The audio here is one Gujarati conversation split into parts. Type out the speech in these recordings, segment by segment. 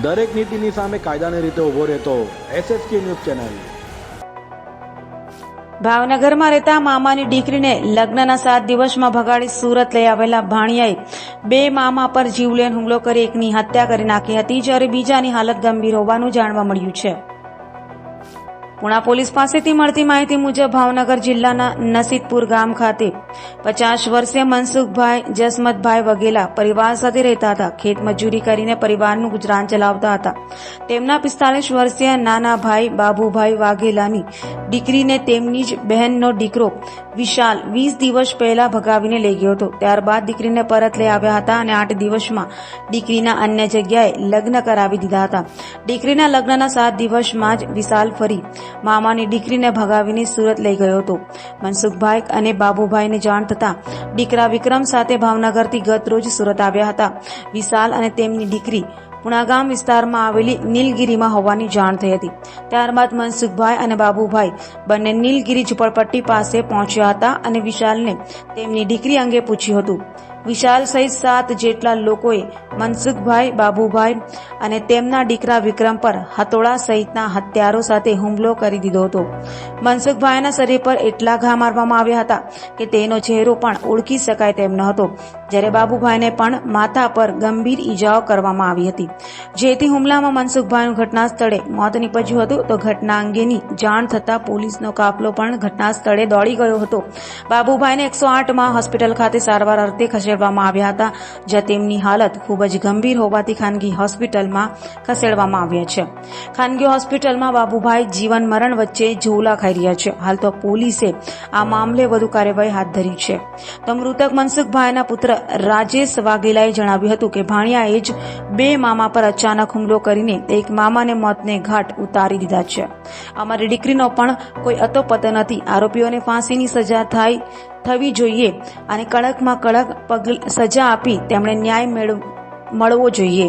દરેક નીતિની સામે કાયદાની રીતે ઊભો રહેતો SSK ન્યૂઝ ચેનલ। ભાવનગરમાં રહેતા મામાની દીકરીને લગ્નના 7 દિવસમાં ભગાડી સુરત લઈ આવેલા ભાણિયાએ 2 મામા પર જીવલેણ હુમલો કરી એકની હત્યા કરી નાખી હતી, જ્યારે બીજાની હાલત ગંભીર હોવાનું જાણવા મળ્યું છે। પુણા પોલીસ પાસેથી મળતી માહિતી મુજબ ભાવનગર જિલ્લાના નસીતપુર ગામ ખાતે 50 વર્ષીય મનસુખભાઈ જસમતભાઈ વગેલા પરિવાર સાથે રહેતા હતા। ખેત મજૂરી કરીને પરિવારનું ગુજરાન ચલાવતા હતા। તેમના 45 વર્ષીય નાના ભાઈ બાબુભાઈ વાઘેલાની દીકરીને તેમની જ બહેનનો દીકરો વિશાલ 20 દિવસ પહેલા ભગાવીને લઈ ગયો હતો। ત્યારબાદ દીકરીને પરત લઈ આવ્યા હતા અને 8 દિવસમાં દીકરીના અન્ય જગ્યાએ લગ્ન કરાવી દીધા હતા। દીકરીના લગ્નના 7 દિવસમાં જ વિશાલ ફરી મામાની દીકરીને ભગાવીને સુરત લઈ ગયો હતો। મનસુખભાઈ અને બાબુભાઈને જાણ થતાં દીકરા વિક્રમ સાથે ભાવનગરથી ગત રોજ સુરત આવ્યા હતા। વિશાલ અને તેમની દીકરી પુણાગામ વિસ્તારમાં આવેલી નીલગીરીમાં હોવાની જાણ થઈ હતી। ત્યારબાદ મનસુખભાઈ અને બાબુભાઈ બંને નીલગીરી ઝુંપડપટ્ટી પાસે પહોંચ્યા હતા અને વિશાલને તેમની દીકરી અંગે પૂછ્યું હતું। વિશાલ સહિત 7 જેટલા લોકોએ મનસુખભાઈ, બાબુભાઈ અને તેમના દીકરા વિક્રમ પર હથોડા સહિતના હથિયારો સાથે હુમલો કરી દીધો હતો। મનસુખભાઈના શરીર પર એટલા ઘા મારવામાં આવ્યા હતા કે તેનો ચહેરો પણ ઓળખી શકાય તેમ ન હતો, જ્યારે બાબુભાઈને પણ માથા પર ગંભીર ઈજાઓ કરવામાં આવી હતી, જેથી હુમલામાં મનસુખભાઈનું ઘટના સ્થળે મોત નીપજ્યું હતું। તો ઘટના અંગેની જાણ થતાં પોલીસનો કાફલો પણ ઘટના સ્થળે દોડી ગયો હતો। બાબુભાઈને 108માં હોસ્પિટલ ખાતે સારવાર અર્થે ખસેડવામાં આવ્યા હતા, જ્યાં તેમની હાલત ખૂબ જ ગંભીર હોવાથી ખાનગી હોસ્પિટલમાં ખસેડવામાં આવ્યા છે। ખાનગી હોસ્પિટલમાં બાબુભાઈ જીવન મરણ વચ્ચે ઝોલા ખાઈ રહ્યા છે। હાલ તો પોલીસે આ મામલે વધુ કાર્યવાહી હાથ ધરી છે। તો મૃતક મનસુખભાઈના પુત્ર રાજેશ વાઘેલાએ જણાવ્યું હતું કે ભાણિયાએ જ 2 મામા પર અચાનક હુમલો કરીને એક મામાને મોતને ઘાટ ઉતારી દીધા છે। અમારી દીકરીનો પણ કોઈ અતોપતો નથી। આરોપીઓને ફાંસીની સજા થવી જોઈએ અને કડકમાં કડક સજા આપી તેમણે ન્યાય મળવો જોઈએ।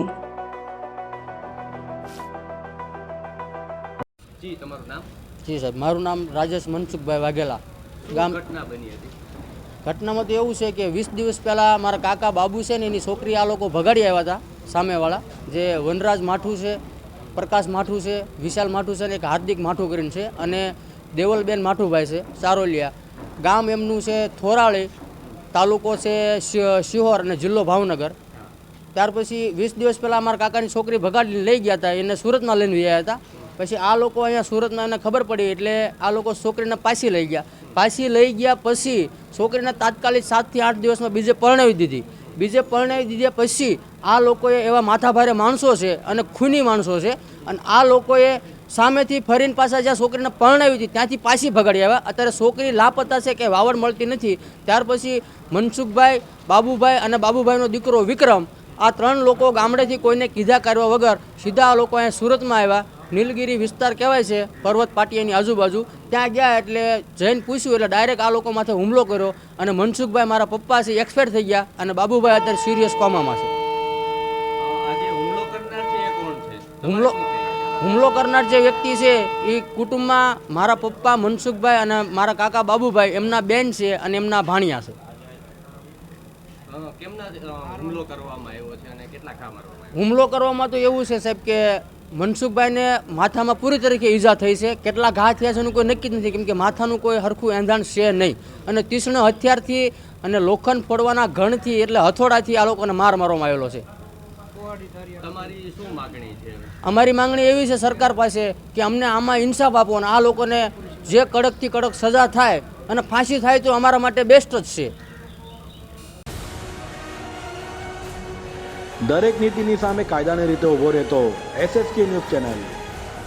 જી, તમારું નામ? જી સાહેબ, મારું નામ રાજેશ મનસુખભાઈ વાઘેલા। ગામ ઘટના બની હતી? ઘટનામાં તો એવું છે કે 20 દિવસ પહેલાં મારા કાકા બાબુ છે ને એની છોકરી આ લોકો ભગાડી આવ્યા હતા, સામેવાળા જે વનરાજ માઠું છે, પ્રકાશ માઠું છે, વિશાલ માઠું છે ને એક હાર્દિક માઠું કરીને છે, અને દેવલબેન માઠુભાઈ છે ચારોલિયા। ગામ એમનું છે થોરાળી, તાલુકો છે શિહોર અને જિલ્લો ભાવનગર। ત્યાર પછી 20 દિવસ પહેલાં અમારા કાકાની છોકરી ભગાડીને લઈ ગયા હતા, એને સુરતમાં લઈને ગયા હતા। પછી આ લોકો અહીંયા સુરતમાં એને ખબર પડી એટલે આ લોકો છોકરીને પાછી લઈ ગયા। પાછી લઈ ગયા પછી છોકરીને તાત્કાલિક 7 થી 8 દિવસમાં બીજે પરણાવી દીધી। બીજે પરણાવી દીધા પછી આ લોકોએ એવા માથાભારે માણસો છે અને ખૂની માણસો છે, અને આ લોકોએ સામેથી ફરીને પાછા જ્યાં છોકરીને પરણાવી હતી ત્યાંથી પાછી ભગાડી આવ્યા। અત્યારે છોકરી લાપતા છે કે વાવડ મળતી નથી। ત્યાર પછી મનસુખભાઈ, બાબુભાઈ અને બાબુભાઈનો દીકરો વિક્રમ, આ 3 લોકો ગામડેથી કોઈને કીધા કરવા વગર સીધા આ લોકો અહીંયા સુરતમાં આવ્યા। નીલગીરી વિસ્તાર કહેવાય છે, પર્વત પાટિયાની આજુબાજુ, ત્યાં ગયા એટલે જઈને પૂછ્યું એટલે ડાયરેક્ટ આ લોકો માથે હુમલો કર્યો, અને મનસુખભાઈ મારા પપ્પા છે એક્સપાયર થઈ ગયા, અને બાબુભાઈ અત્યારે સિરિયસ કોમામાં છે। આજે હુમલો કરનાર છે એ કોણ છે? હુમલો કરનાર જે વ્યક્તિ છે એ કુટુંબમાં મારા પપ્પા મનસુખભાઈ અને મારા કાકા બાબુભાઈ, એમના બેન છે અને એમના ભાણિયા છે। કેમના હુમલો કરવામાં આવ્યો છે અને કેટલા ઘા મારવામાં આવ્યા? હુમલો કરવામાં તો એવું છે સાહેબ કે મનસુખભાઈને માથામાં પૂરી તરીકે ઈજા થઈ છે। કેટલા ઘા થયા છે એનું કોઈ નક્કી જ નથી, કેમ કે માથાનું કોઈ હરખું એંધાણ છે નહીં, અને તીક્ષ્ણ હથિયારથી અને લોખંડ ફોડવાના ઘણથી એટલે હથોડાથી આ લોકોને માર મારવામાં આવેલો છે। તમારી શું માગણી છે? અમારી માંગણી એવી છે સરકાર પાસે કે અમને આમાં ઇન્સાફ આપો, અને આ લોકોને જે કડકથી કડક સજા થાય અને ફાંસી થાય તો અમારા માટે બેસ્ટ જ છે। દરેક નીતિની સામે કાયદાની રીતે ઊભો રહેતો SSK ન્યૂઝ ચેનલ।